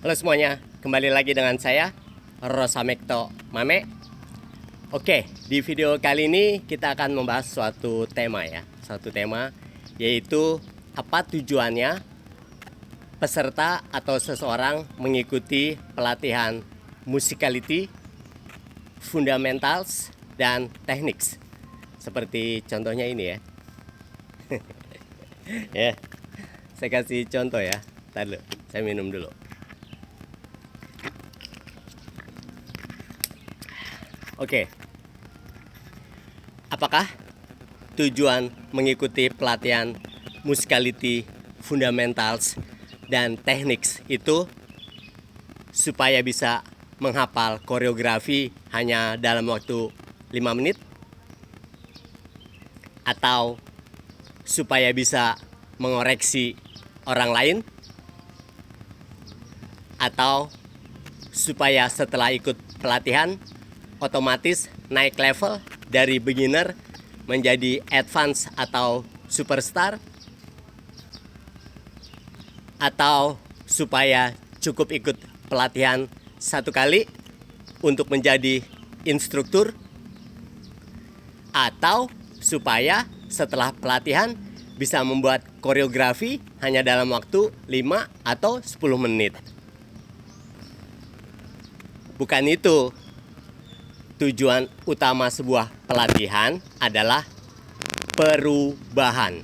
Halo semuanya, kembali lagi dengan saya Rosamekto Mame. Oke, di video kali ini kita akan membahas suatu tema yaitu apa tujuannya peserta atau seseorang mengikuti pelatihan musicality, fundamentals, dan techniques. Seperti contohnya ini ya. Ya, saya kasih contoh ya. Ntar dulu, saya minum dulu. Oke, apakah tujuan mengikuti pelatihan musicality, fundamentals, dan techniques itu supaya bisa menghafal koreografi hanya dalam waktu 5 menit? Atau supaya bisa mengoreksi orang lain? Atau supaya setelah ikut pelatihan otomatis naik level dari beginner menjadi advance atau superstar? Atau supaya cukup ikut pelatihan satu kali untuk menjadi instruktur? Atau supaya setelah pelatihan bisa membuat koreografi hanya dalam waktu 5 atau 10 menit? Bukan itu. Tujuan utama sebuah pelatihan adalah perubahan.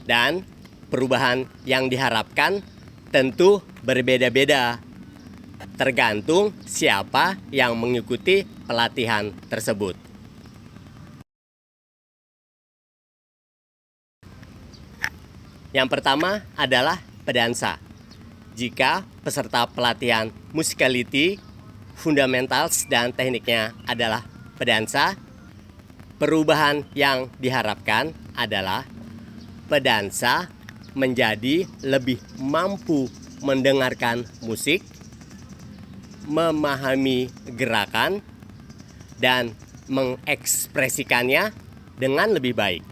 Dan perubahan yang diharapkan tentu berbeda-beda, tergantung siapa yang mengikuti pelatihan tersebut. Yang pertama adalah pedansa. Jika peserta pelatihan musicality, fundamentals, dan tekniknya adalah pedansa, perubahan yang diharapkan adalah pedansa menjadi lebih mampu mendengarkan musik, memahami gerakan, dan mengekspresikannya dengan lebih baik.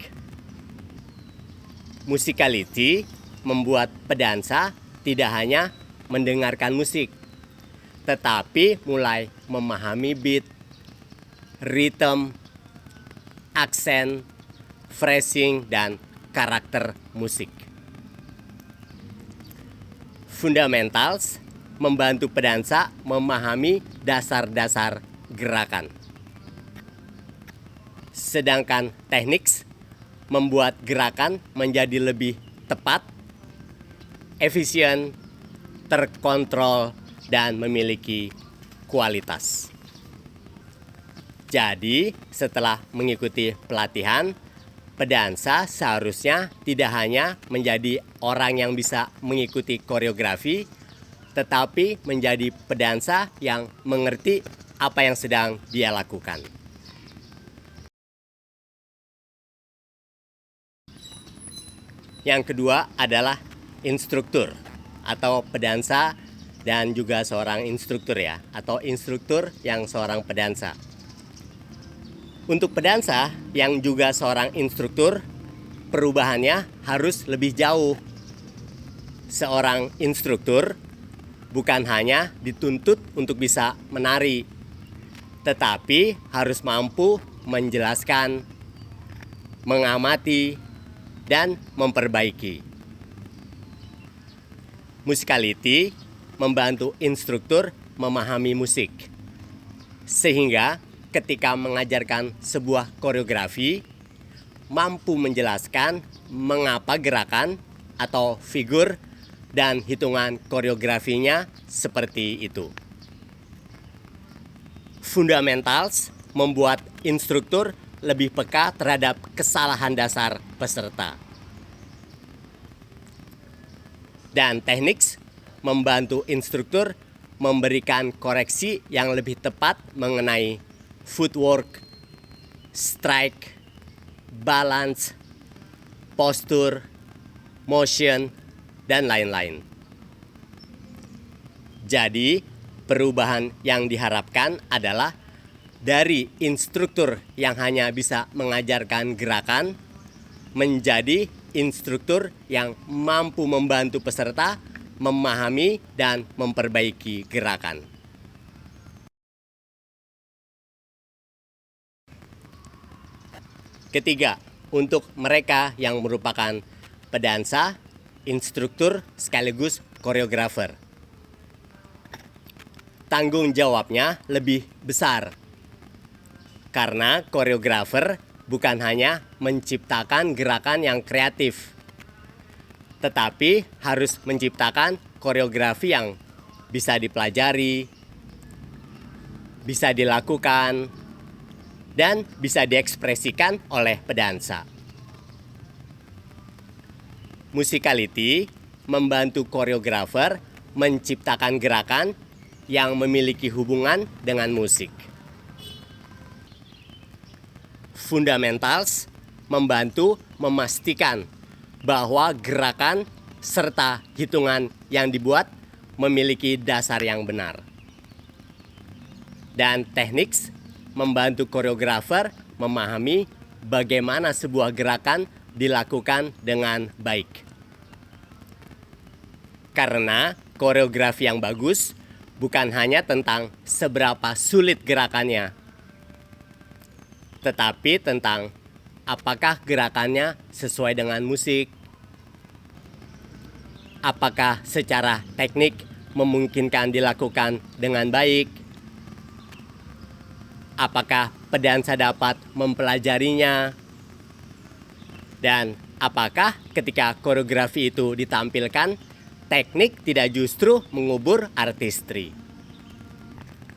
Musicality membuat pedansa tidak hanya mendengarkan musik, tetapi mulai memahami beat, rhythm, aksen, phrasing, dan karakter musik. Fundamentals membantu pedansa memahami dasar-dasar gerakan. Sedangkan techniques membuat gerakan menjadi lebih tepat, efisien, terkontrol, dan memiliki kualitas. Jadi, setelah mengikuti pelatihan, pedansa seharusnya tidak hanya menjadi orang yang bisa mengikuti koreografi, tetapi menjadi pedansa yang mengerti apa yang sedang dia lakukan. Yang kedua adalah instruktur atau pedansa dan juga seorang instruktur ya, atau instruktur yang seorang pedansa. Untuk pedansa yang juga seorang instruktur, perubahannya harus lebih jauh. Seorang instruktur bukan hanya dituntut untuk bisa menari, tetapi harus mampu menjelaskan, mengamati, dan memperbaiki. Musicality membantu instruktur memahami musik, sehingga ketika mengajarkan sebuah koreografi, mampu menjelaskan mengapa gerakan atau figur dan hitungan koreografinya seperti itu. Fundamentals membuat instruktur lebih peka terhadap kesalahan dasar peserta. Dan techniques membantu instruktur memberikan koreksi yang lebih tepat mengenai footwork, strike, balance, postur, motion, dan lain-lain. Jadi, perubahan yang diharapkan adalah dari instruktur yang hanya bisa mengajarkan gerakan menjadi instruktur yang mampu membantu peserta memahami dan memperbaiki gerakan. Ketiga, untuk mereka yang merupakan pedansa, instruktur sekaligus koreografer. Tanggung jawabnya lebih besar. Karena koreografer bukan hanya menciptakan gerakan yang kreatif, tetapi harus menciptakan koreografi yang bisa dipelajari, bisa dilakukan, dan bisa diekspresikan oleh pedansa. Musicality membantu koreografer menciptakan gerakan yang memiliki hubungan dengan musik. Fundamentals membantu memastikan bahwa gerakan serta hitungan yang dibuat memiliki dasar yang benar. Dan tekniks membantu koreografer memahami bagaimana sebuah gerakan dilakukan dengan baik. Karena koreografi yang bagus bukan hanya tentang seberapa sulit gerakannya, tetapi tentang apakah gerakannya sesuai dengan musik, apakah secara teknik memungkinkan dilakukan dengan baik, apakah pedansa dapat mempelajarinya, dan apakah ketika koreografi itu ditampilkan, teknik tidak justru mengubur artistry.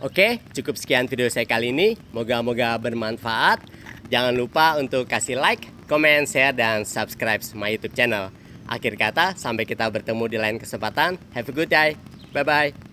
Oke, cukup sekian video saya kali ini. Moga-moga bermanfaat. Jangan lupa untuk kasih like, comment, share, dan subscribe my YouTube channel. Akhir kata, sampai kita bertemu di lain kesempatan. Have a good day. Bye-bye.